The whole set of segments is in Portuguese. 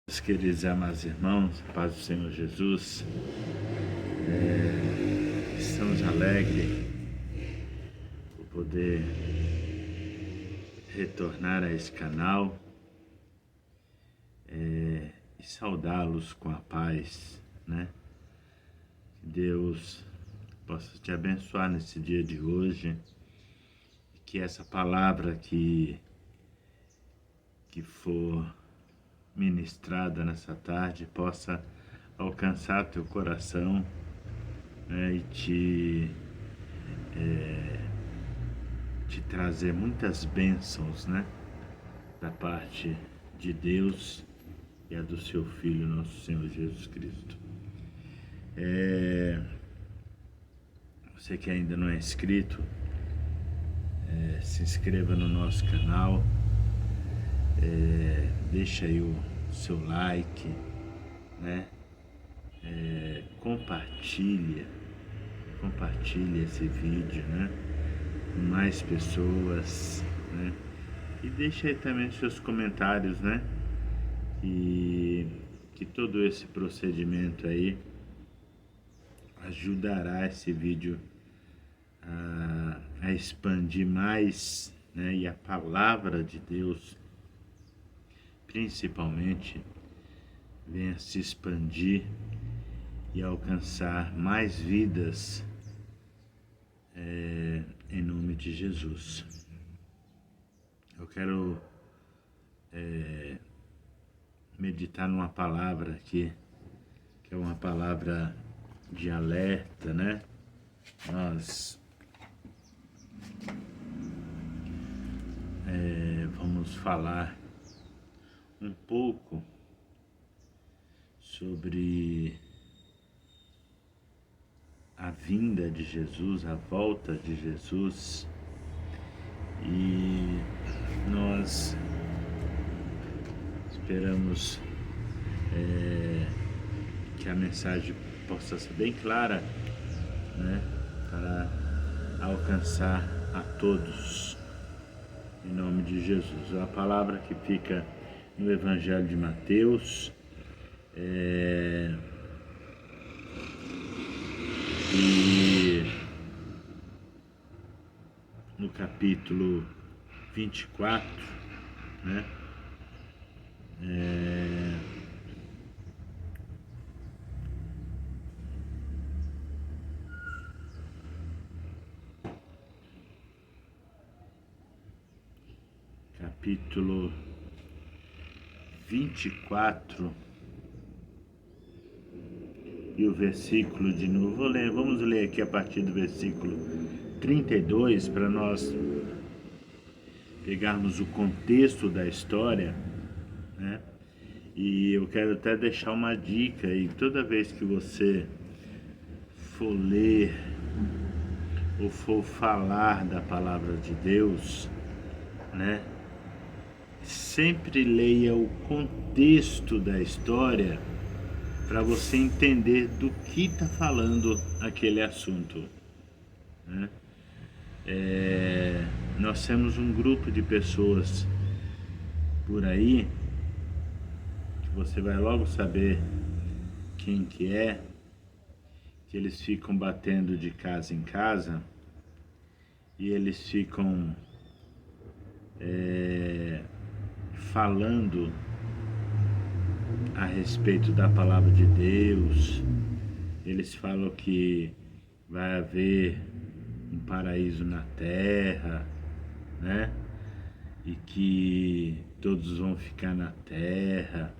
Meus queridos e amados irmãos, paz do Senhor Jesus, estamos alegres por poder retornar a esse canal e saudá-los com a paz, né? Que Deus possa te abençoar nesse dia de hoje e que essa palavra que for ministrada nessa tarde possa alcançar teu coração, né, e te trazer muitas bênçãos, né, da parte de Deus e a do seu Filho, nosso Senhor Jesus Cristo. Você que ainda não é inscrito, se inscreva no nosso canal, deixa aí o seu like, né? Compartilha esse vídeo, né? Com mais pessoas, né? E deixa aí também seus comentários, né? Que todo esse procedimento aí ajudará esse vídeo a expandir mais, né? E a palavra de Deus principalmente venha se expandir e alcançar mais vidas em nome de Jesus. Eu quero meditar numa palavra aqui, que é uma palavra de alerta, né? Nós vamos falar um pouco sobre a vinda de Jesus, a volta de Jesus, e nós esperamos que a mensagem possa ser bem clara, né, para alcançar a todos, em nome de Jesus. A palavra que fica no Evangelho de Mateus, e no capítulo 24, né? Capítulo 24 e o versículo de novo. Vamos ler aqui a partir do versículo 32 para nós pegarmos o contexto da história, né? E eu quero até deixar uma dica aí: toda vez que você for ler ou for falar da palavra de Deus, né, sempre leia o contexto da história para você entender do que está falando aquele assunto, né? Nós temos um grupo de pessoas por aí, que você vai logo saber quem que eles ficam batendo de casa em casa e eles ficam falando a respeito da palavra de Deus. Eles falam que vai haver um paraíso na terra, né? E que todos vão ficar na terra.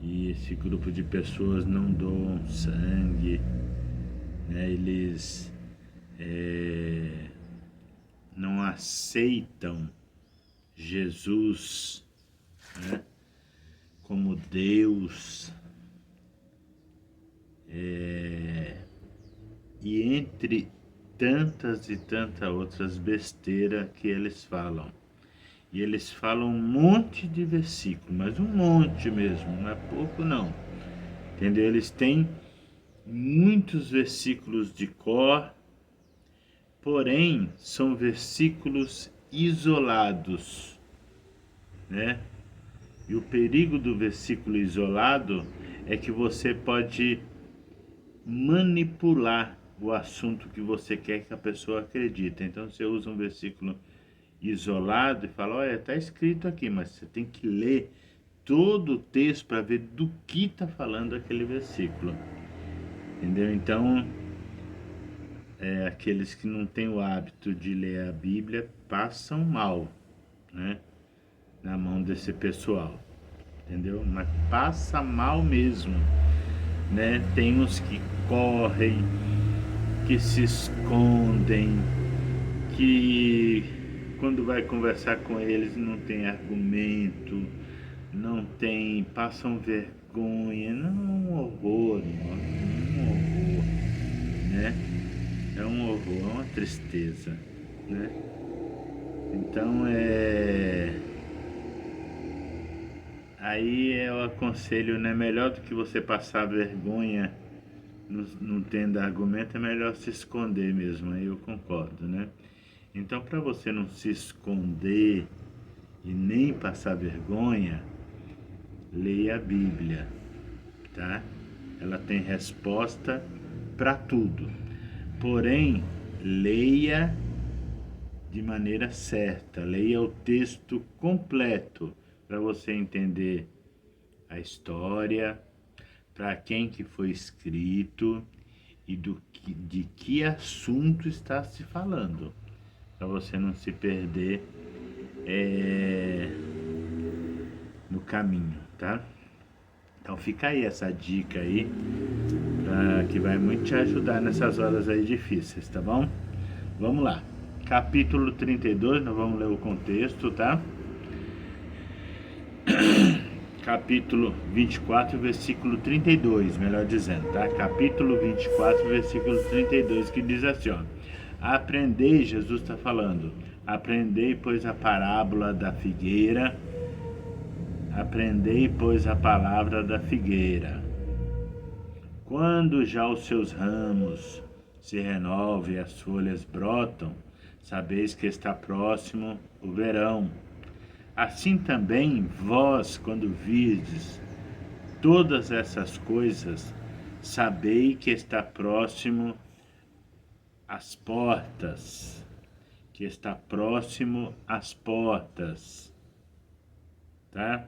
E esse grupo de pessoas não doam sangue, né? Eles não aceitam Jesus, né, como Deus, e entre tantas e tantas outras besteiras que eles falam. E eles falam um monte de versículo, mas um monte mesmo, não é pouco não, entendeu? Eles têm muitos versículos de cor, porém são versículos isolados, né? E o perigo do versículo isolado é que você pode manipular o assunto que você quer que a pessoa acredite. Então você usa um versículo isolado e fala, olha, está escrito aqui, mas você tem que ler todo o texto para ver do que está falando aquele versículo. Entendeu? Então, aqueles que não têm o hábito de ler a Bíblia passam mal, né? Na mão desse pessoal, entendeu? Mas passa mal mesmo, né? Tem uns que correm, que se escondem, que quando vai conversar com eles não tem argumento, não tem, passam vergonha, não, um horror, um horror, né? É um horror, é uma tristeza, né? Então aí eu aconselho, né? Melhor do que você passar vergonha não tendo argumento, é melhor se esconder mesmo, aí eu concordo, né? Então, para você não se esconder e nem passar vergonha, leia a Bíblia, tá? Ela tem resposta para tudo. Porém, leia de maneira certa, leia o texto completo para você entender a história, para quem que foi escrito e de que assunto está se falando, para você não se perder no caminho, tá? Então fica aí essa dica aí, que vai muito te ajudar nessas horas aí difíceis, tá bom? Vamos lá. Capítulo 32, nós vamos ler o contexto, tá? Capítulo 24, versículo 32, melhor dizendo, tá? Capítulo 24, versículo 32, que diz assim, ó. Aprendei, Jesus está falando, aprendei, pois, a parábola da figueira, aprendei, pois, a palavra da figueira. Quando já os seus ramos se renovam e as folhas brotam, sabeis que está próximo o verão. Assim também vós, quando virdes todas essas coisas, sabei que está próximo às portas, que está próximo às portas, tá?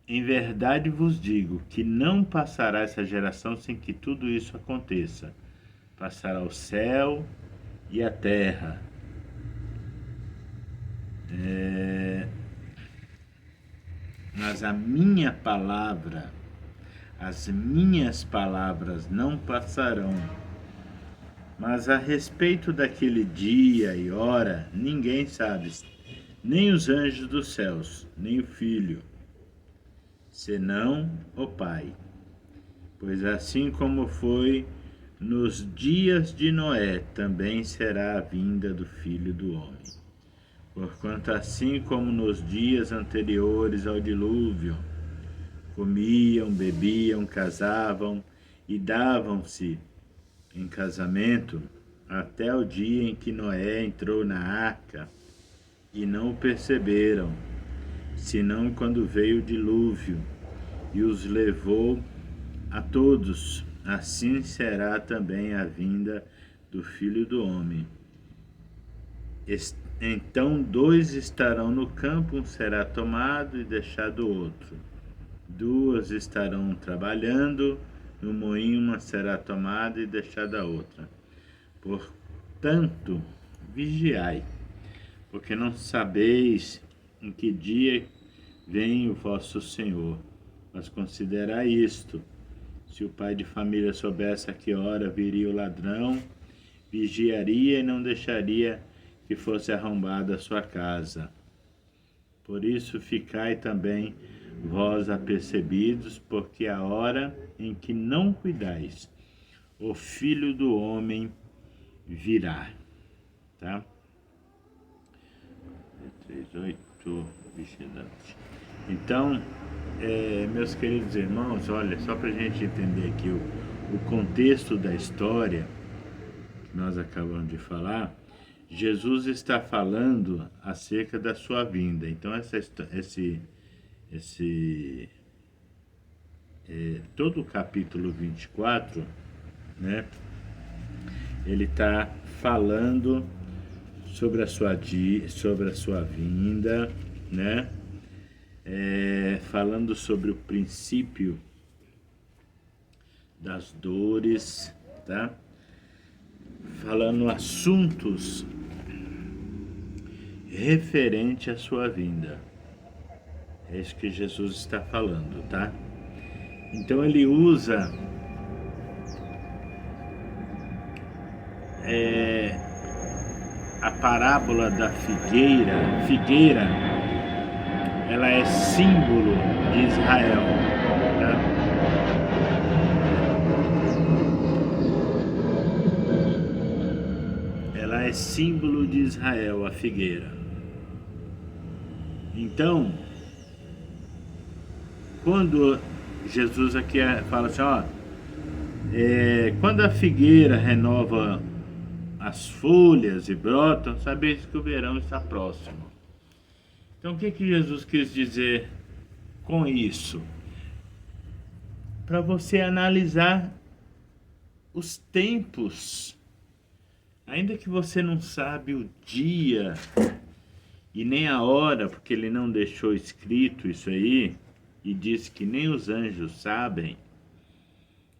Em verdade vos digo que não passará essa geração sem que tudo isso aconteça. Passará o céu e a terra. Mas a minha palavra, as minhas palavras não passarão. Mas a respeito daquele dia e hora, ninguém sabe, nem os anjos dos céus, nem o Filho, senão o Pai. Pois assim como foi nos dias de Noé, também será a vinda do Filho do Homem. Porquanto assim como nos dias anteriores ao dilúvio, comiam, bebiam, casavam e davam-se em casamento, até o dia em que Noé entrou na arca, e não o perceberam, senão quando veio o dilúvio e os levou a todos. Assim será também a vinda do Filho do Homem. Então 2 estarão no campo, um será tomado e deixado o outro. 2 estarão trabalhando no moinho, uma será tomada e deixada a outra. Portanto, vigiai, porque não sabeis em que dia vem o vosso Senhor. Mas considerai isto: se o pai de família soubesse a que hora viria o ladrão, vigiaria e não deixaria que fosse arrombada a sua casa. Por isso ficai também vós apercebidos, porque a hora em que não cuidais, o Filho do Homem virá. Tá? 38, vigilante. Então, meus queridos irmãos, olha, só para a gente entender aqui o contexto da história, que nós acabamos de falar, Jesus está falando acerca da sua vinda. Então, todo o capítulo 24, né, ele está falando sobre a sua vinda, né, falando sobre o princípio das dores, tá? Falando assuntos referente à sua vinda. É isso que Jesus está falando, tá? Então ele usa a parábola da figueira. Figueira, ela é símbolo de Israel, tá? Ela é símbolo de Israel, a figueira. Então, quando Jesus aqui fala assim, ó, quando a figueira renova as folhas e brotam, sabeis que o verão está próximo. Então, o que Jesus quis dizer com isso? Para você analisar os tempos, ainda que você não sabe o dia e nem a hora, porque ele não deixou escrito isso aí, e disse que nem os anjos sabem,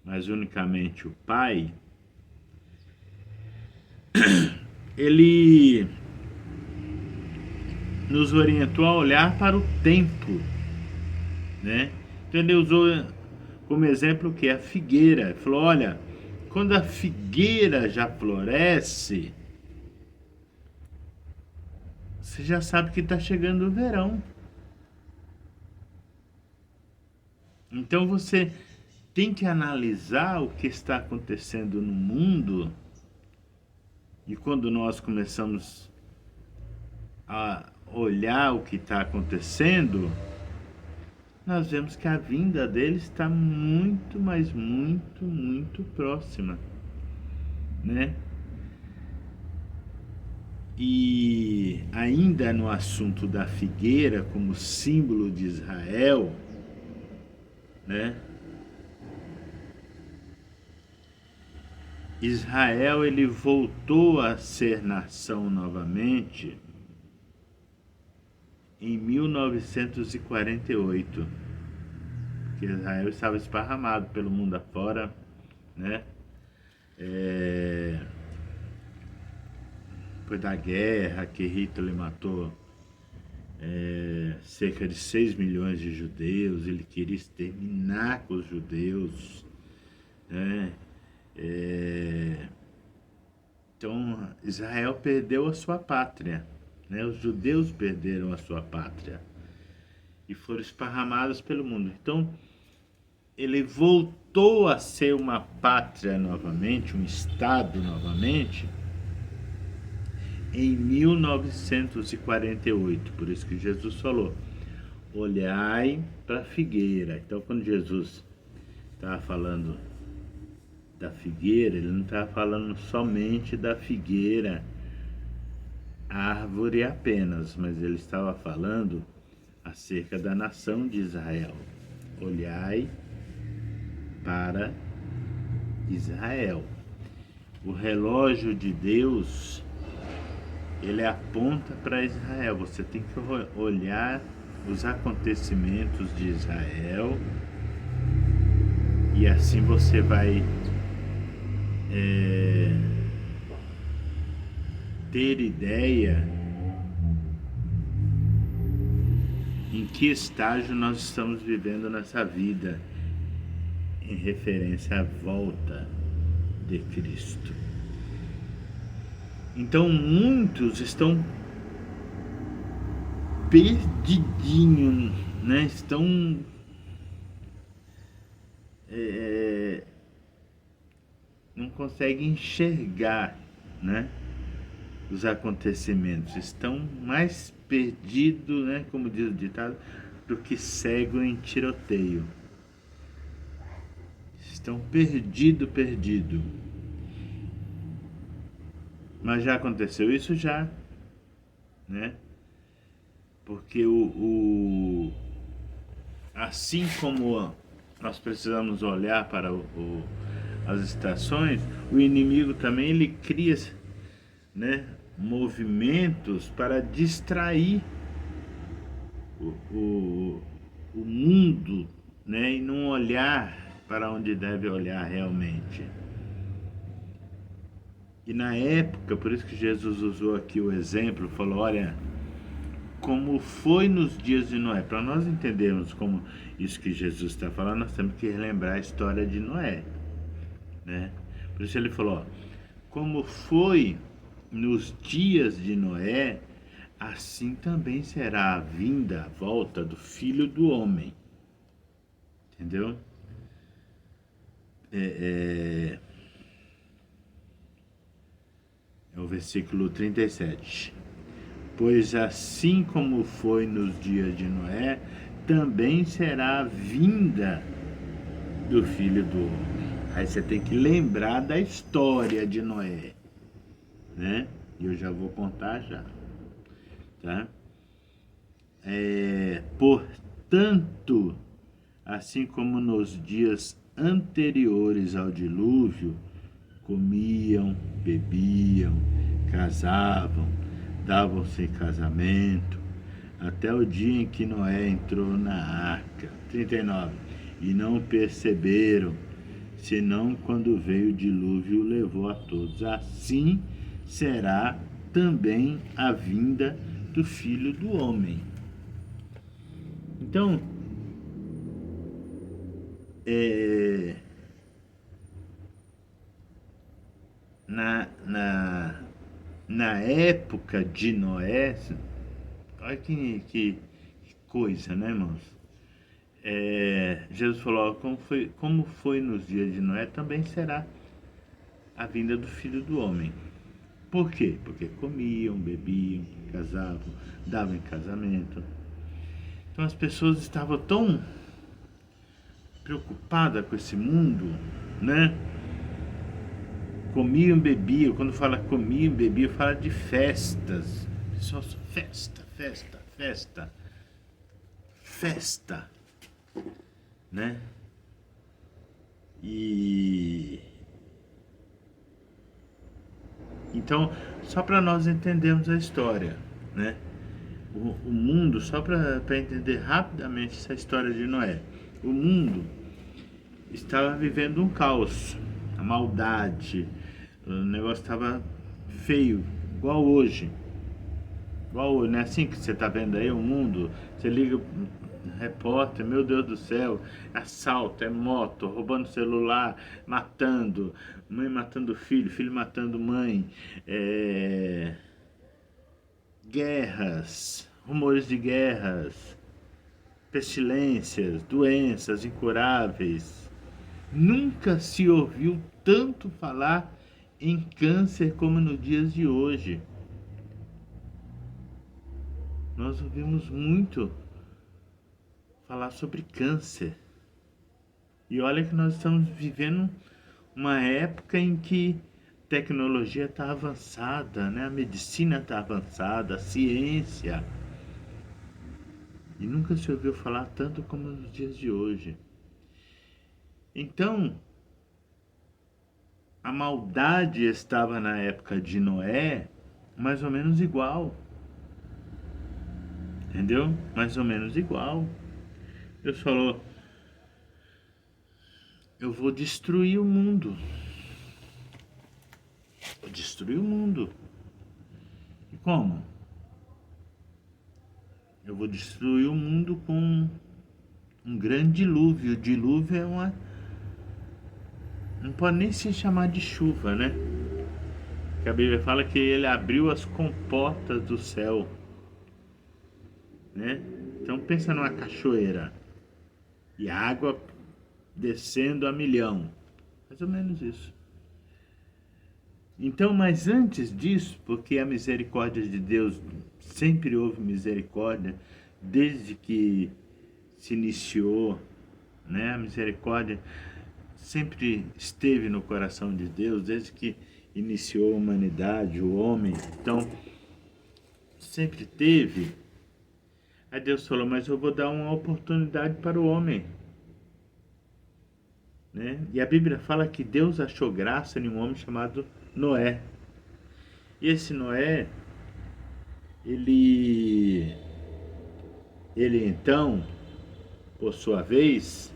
mas unicamente o Pai, ele nos orientou a olhar para o tempo, né? Então ele usou como exemplo o que? A figueira. Ele falou, olha, quando a figueira já floresce, você já sabe que está chegando o verão. Então você tem que analisar o que está acontecendo no mundo. E quando nós começamos a olhar o que está acontecendo, nós vemos que a vinda dele está muito, mas muito, muito próxima, né? E ainda no assunto da figueira como símbolo de Israel, né? Israel, ele voltou a ser nação novamente em 1948, porque Israel estava esparramado pelo mundo afora, né? Foi da guerra que Hitler matou cerca de 6 milhões de judeus, ele queria exterminar com os judeus, né? Então Israel perdeu a sua pátria, né? Os judeus perderam a sua pátria e foram esparramados pelo mundo. Então ele voltou a ser uma pátria novamente, um estado novamente, em 1948. Por isso que Jesus falou, olhai para a figueira. Então quando Jesus estava falando da figueira, ele não estava falando somente da figueira, árvore apenas, mas ele estava falando acerca da nação de Israel. Olhai para Israel. O relógio de Deus, ele aponta para Israel. Você tem que olhar os acontecimentos de Israel e assim você vai ter ideia em que estágio nós estamos vivendo nessa vida em referência à volta de Cristo. Então muitos estão perdidinhos, né? Estão não conseguem enxergar, né, os acontecimentos. Estão mais perdidos, né, como diz o ditado, do que cego em tiroteio. Estão perdido. Mas já aconteceu isso já, né? Porque assim como nós precisamos olhar para as estações, o inimigo também ele cria, né, movimentos para distrair o, o, o mundo, né, e não olhar para onde deve olhar realmente. E na época, por isso que Jesus usou aqui o exemplo, falou, olha, como foi nos dias de Noé. Para nós entendermos como isso que Jesus está falando, nós temos que relembrar a história de Noé, né? Por isso ele falou, ó, como foi nos dias de Noé, assim também será a vinda, a volta do Filho do Homem. Entendeu? É o versículo 37. Pois assim como foi nos dias de Noé, também será a vinda do Filho do Homem. Aí você tem que lembrar da história de Noé, né? E eu já vou contar já, tá? Portanto, assim como nos dias anteriores ao dilúvio, comiam, bebiam, casavam, davam-se em casamento, até o dia em que Noé entrou na arca. 39. E não perceberam, senão quando veio o dilúvio levou a todos. Assim será também a vinda do Filho do Homem. Então, na época de Noé, olha que coisa, né, irmãos? Jesus falou, ó, como foi nos dias de Noé, também será a vinda do Filho do Homem. Por quê? Porque comiam, bebiam, casavam, davam em casamento. Então as pessoas estavam tão preocupadas com esse mundo, né? Comiam, bebiam. Quando fala comiam, bebiam, fala de festas. Só festa, festa, festa. Festa, né? E então, só para nós entendermos a história, né? O mundo, só para entender rapidamente essa história de Noé. O mundo estava vivendo um caos, a maldade, o negócio estava feio, igual hoje. Igual hoje, não é assim que você está vendo aí o mundo? Você liga repórter, meu Deus do céu, assalto, é moto, roubando celular, matando, mãe matando filho, filho matando mãe, guerras, rumores de guerras, pestilências, doenças incuráveis. Nunca se ouviu tanto falar em câncer como nos dias de hoje. Nós ouvimos muito falar sobre câncer. E olha que nós estamos vivendo uma época em que a tecnologia está avançada, né? A medicina está avançada, a ciência. E nunca se ouviu falar tanto como nos dias de hoje. Então, a maldade estava na época de Noé mais ou menos igual. Entendeu? Mais ou menos igual. Deus falou, eu vou destruir o mundo. Vou destruir o mundo. E como? Eu vou destruir o mundo com um grande dilúvio. O dilúvio é uma... não pode nem se chamar de chuva, né? Porque a Bíblia fala que ele abriu as comportas do céu, né? Então pensa numa cachoeira e a água descendo a milhão. Mais ou menos isso. Então, mas antes disso, porque a misericórdia de Deus, sempre houve misericórdia, desde que se iniciou, né? A misericórdia sempre esteve no coração de Deus, desde que iniciou a humanidade, o homem. Então, sempre teve. Aí Deus falou, mas eu vou dar uma oportunidade para o homem. Né? E a Bíblia fala que Deus achou graça em um homem chamado Noé. E esse Noé, ele então, por sua vez,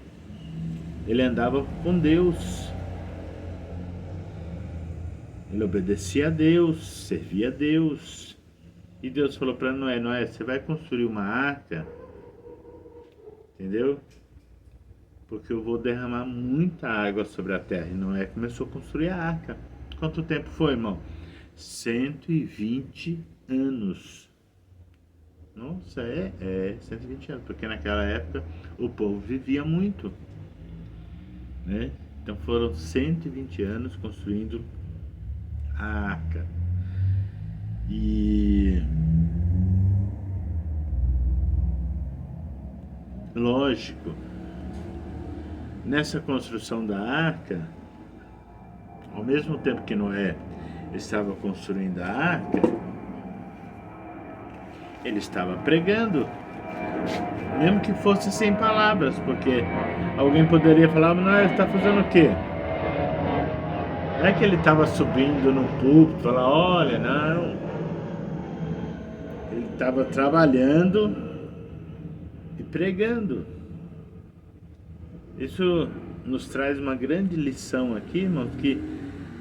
ele andava com Deus. Ele obedecia a Deus, servia a Deus. E Deus falou para Noé, Noé, você vai construir uma arca, entendeu? Porque eu vou derramar muita água sobre a terra. E Noé começou a construir a arca. Quanto tempo foi, irmão? 120 anos. Nossa, 120 anos, porque naquela época o povo vivia muito, né? Então foram 120 anos construindo a arca. E lógico, nessa construção da arca, ao mesmo tempo que Noé estava construindo a arca, ele estava pregando, mesmo que fosse sem palavras, porque alguém poderia falar, mas Noé está fazendo o quê? Não é que ele estava subindo no púlpito e falar, olha, não. Ele estava trabalhando e pregando. Isso nos traz uma grande lição aqui, irmãos, que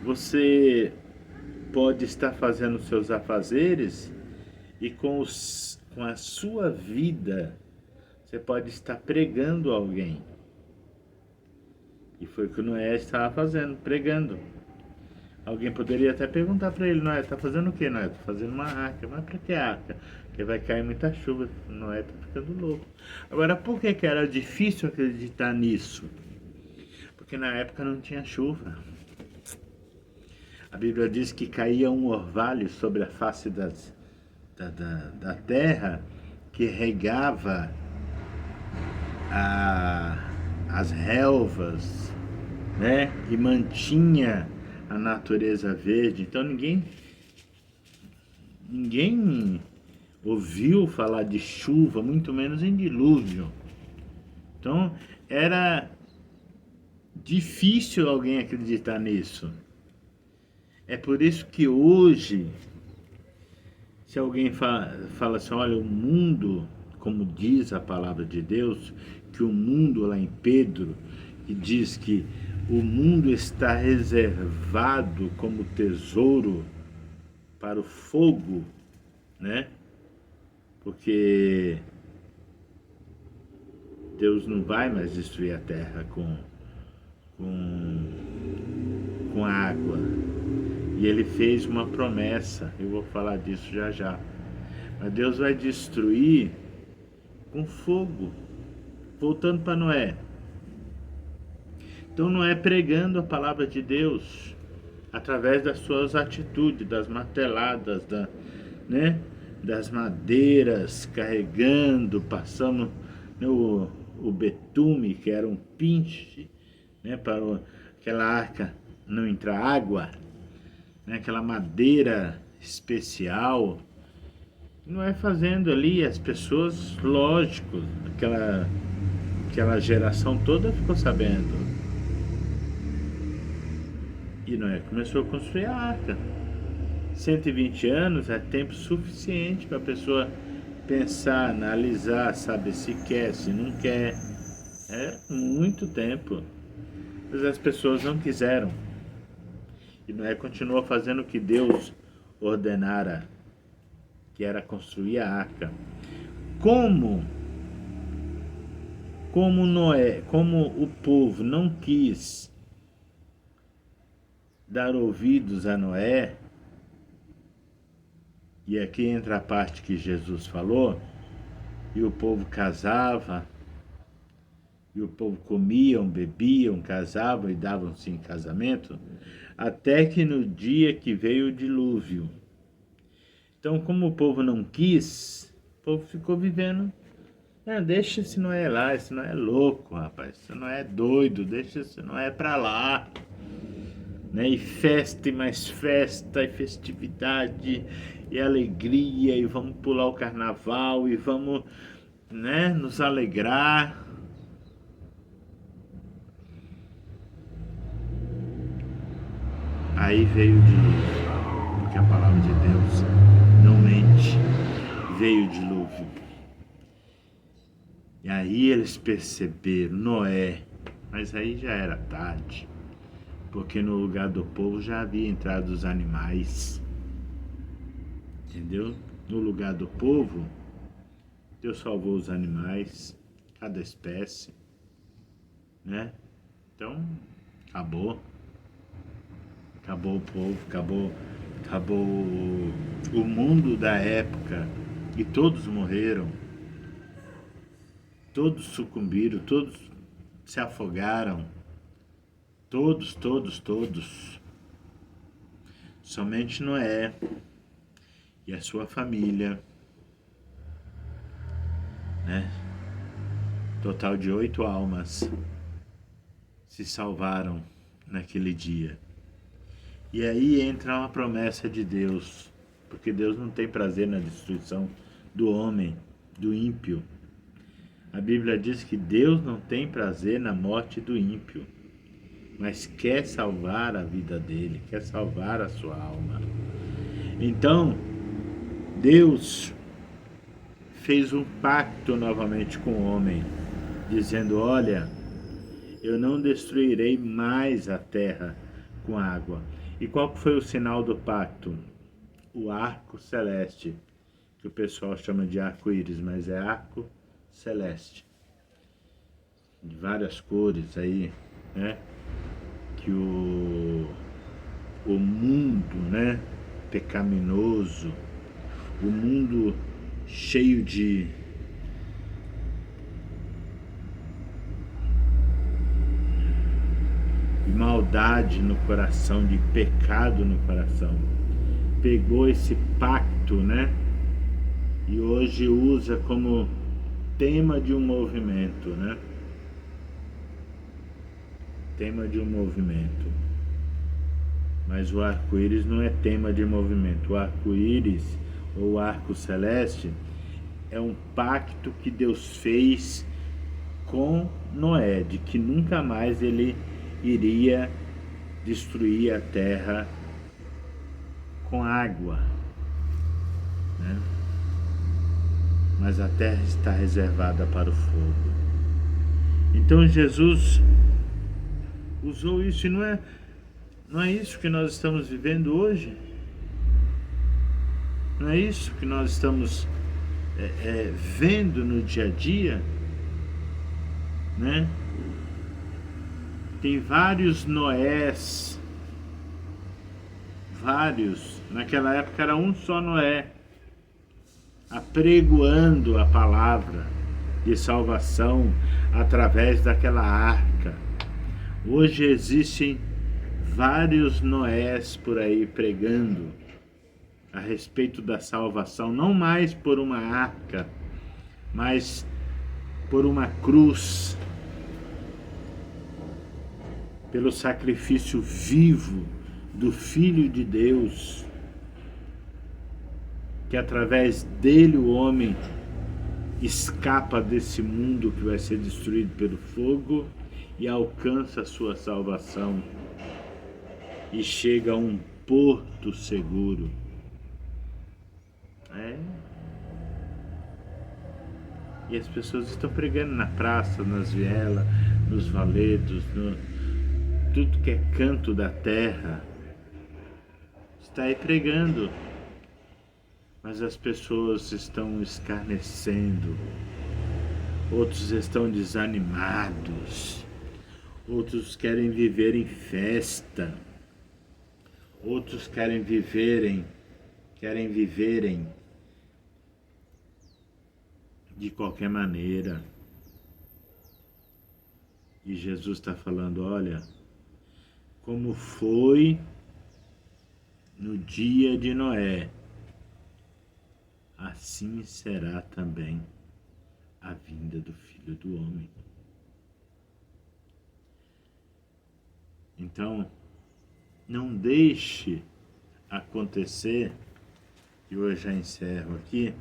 você pode estar fazendo seus afazeres e com a sua vida você pode estar pregando a alguém. E foi o que o Noé estava fazendo, pregando. Alguém poderia até perguntar para ele, Noé, tá fazendo o que, Noé? Tô fazendo uma arca. Mas para que arca? Porque vai cair muita chuva. Noé tá ficando louco. Agora, por que era difícil acreditar nisso? Porque na época não tinha chuva. A Bíblia diz que caía um orvalho sobre a face da terra que regava as relvas, né? E mantinha a natureza verde. Então ninguém ouviu falar de chuva, muito menos em dilúvio. Então era difícil alguém acreditar nisso. É por isso que hoje, se alguém fala assim, olha, o mundo, como diz a palavra de Deus, que o mundo lá em Pedro, que diz que o mundo está reservado como tesouro para o fogo, né? Porque Deus não vai mais destruir a terra com água. E ele fez uma promessa, eu vou falar disso já já. Mas Deus vai destruir com fogo. Voltando para Noé. Então Noé pregando a palavra de Deus através das suas atitudes, das marteladas, né, das madeiras, carregando, passando, né, o betume, que era um pinche, né, para aquela arca não entrar água, né, aquela madeira especial. Noé fazendo ali, as pessoas, lógico, aquela geração toda ficou sabendo. E Noé começou a construir a arca. 120 anos é tempo suficiente para a pessoa pensar, analisar, saber se quer, se não quer. É muito tempo. Mas as pessoas não quiseram. E Noé continuou fazendo o que Deus ordenara, que era construir a arca. Como o povo não quis dar ouvidos a Noé, e aqui entra a parte que Jesus falou, e o povo casava, e o povo comiam, bebiam, casavam e davam-se em casamento, até que no dia que veio o dilúvio. Então, como o povo não quis, o povo ficou vivendo. Deixa esse Noé lá, esse Noé é louco, rapaz, esse Noé é doido, deixa esse Noé pra lá. né? E festa, e mais festa, e festividade, e alegria, e vamos pular o carnaval, e vamos, né, nos alegrar. Aí veio o dilúvio, porque a palavra de Deus não mente. Veio o dilúvio. E aí eles perceberam, Noé, mas aí já era tarde, porque no lugar do povo já havia entrado os animais, entendeu? No lugar do povo, Deus salvou os animais, cada espécie, né? Então, acabou. Acabou o povo, acabou o mundo da época, e todos morreram, todos sucumbiram, todos se afogaram, todos. Somente Noé e a sua família, né? Total de 8 almas se salvaram naquele dia. E aí entra uma promessa de Deus, porque Deus não tem prazer na destruição do homem, do ímpio. A Bíblia diz que Deus não tem prazer na morte do ímpio, mas quer salvar a vida dele, quer salvar a sua alma. Então, Deus fez um pacto novamente com o homem, dizendo: olha, eu não destruirei mais a terra com água. E qual foi o sinal do pacto? O arco celeste, que o pessoal chama de arco-íris, mas é arco celeste, de várias cores aí, né? Que o mundo, né, pecaminoso, o mundo cheio de maldade no coração, de pecado no coração, pegou esse pacto, né, e hoje usa como tema de um movimento, né? Tema de um movimento. Mas o arco-íris não é tema de movimento. O arco-íris, ou o arco celeste, é um pacto que Deus fez com Noé, de que nunca mais ele iria destruir a terra com água, né? Mas a terra está reservada para o fogo. Então Jesus usou isso, e não é isso que nós estamos vivendo hoje? Não é isso que nós estamos vendo no dia a dia, né? Tem vários Noés, vários. Naquela época era um só Noé, apregoando a palavra de salvação através daquela arca. Hoje existem vários Noés por aí pregando a respeito da salvação, não mais por uma arca, mas por uma cruz, pelo sacrifício vivo do Filho de Deus, que através dele o homem escapa desse mundo que vai ser destruído pelo fogo e alcança a sua salvação e chega a um porto seguro. E as pessoas estão pregando na praça, nas vielas, nos valedos, tudo que é canto da terra, está aí pregando. Mas as pessoas estão escarnecendo, outros estão desanimados, outros querem viver em festa, outros querem viverem de qualquer maneira. E Jesus está falando: olha, como foi no dia de Noé, assim será também a vinda do Filho do Homem. Então, Não deixe acontecer, e hoje já encerro aqui,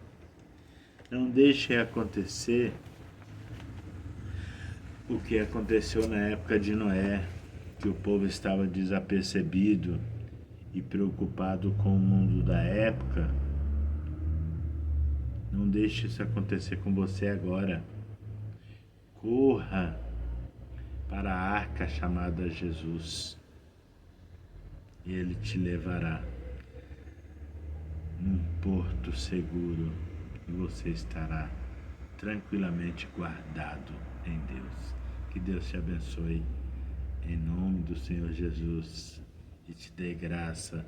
não deixe acontecer o que aconteceu na época de Noé, que o povo estava desapercebido e preocupado com o mundo da época. Não deixe isso acontecer com você agora. Corra para a arca chamada Jesus e Ele te levará num porto seguro e você estará tranquilamente guardado em Deus. Que Deus te abençoe em nome do Senhor Jesus e te dê graça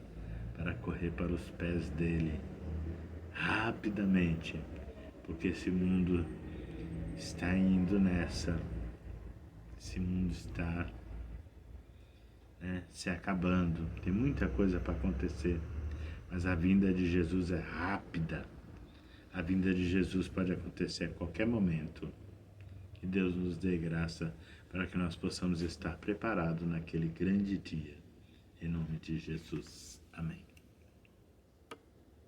para correr para os pés dele rapidamente, porque esse mundo está indo nessa, esse mundo está se acabando, tem muita coisa para acontecer, mas a vinda de Jesus é rápida. A vinda de Jesus pode acontecer a qualquer momento. Que Deus nos dê graça para que nós possamos estar preparados naquele grande dia. Em nome de Jesus. Amém.